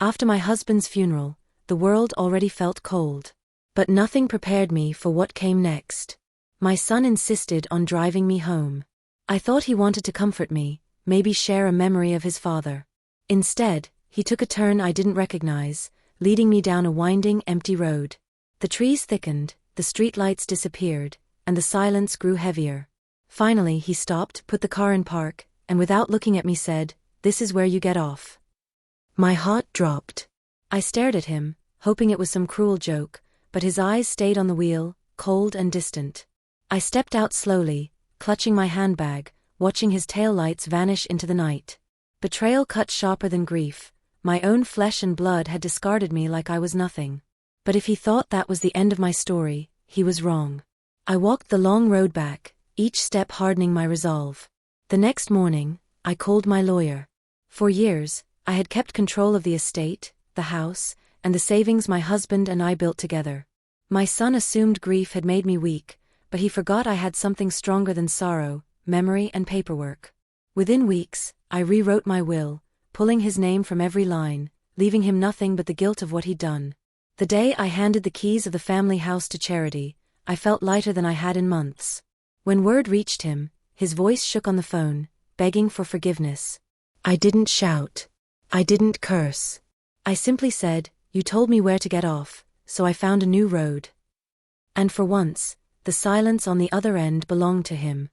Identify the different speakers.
Speaker 1: After my husband's funeral, the world already felt cold. But nothing prepared me for what came next. My son insisted on driving me home. I thought he wanted to comfort me, maybe share a memory of his father. Instead, he took a turn I didn't recognize, leading me down a winding, empty road. The trees thickened, the streetlights disappeared, and the silence grew heavier. Finally he stopped, put the car in park, and without looking at me said, "This is where you get off." My heart dropped. I stared at him, hoping it was some cruel joke, but his eyes stayed on the wheel, cold and distant. I stepped out slowly, clutching my handbag, watching his taillights vanish into the night. Betrayal cut sharper than grief. My own flesh and blood had discarded me like I was nothing. But if he thought that was the end of my story, he was wrong. I walked the long road back, each step hardening my resolve. The next morning, I called my lawyer. For years, I had kept control of the estate, the house, and the savings my husband and I built together. My son assumed grief had made me weak, but he forgot I had something stronger than sorrow, memory and paperwork. Within weeks, I rewrote my will, pulling his name from every line, leaving him nothing but the guilt of what he'd done. The day I handed the keys of the family house to Charity, I felt lighter than I had in months. When word reached him, his voice shook on the phone, begging for forgiveness. I didn't shout. I didn't curse. I simply said, "You told me where to get off, so I found a new road." And for once, the silence on the other end belonged to him.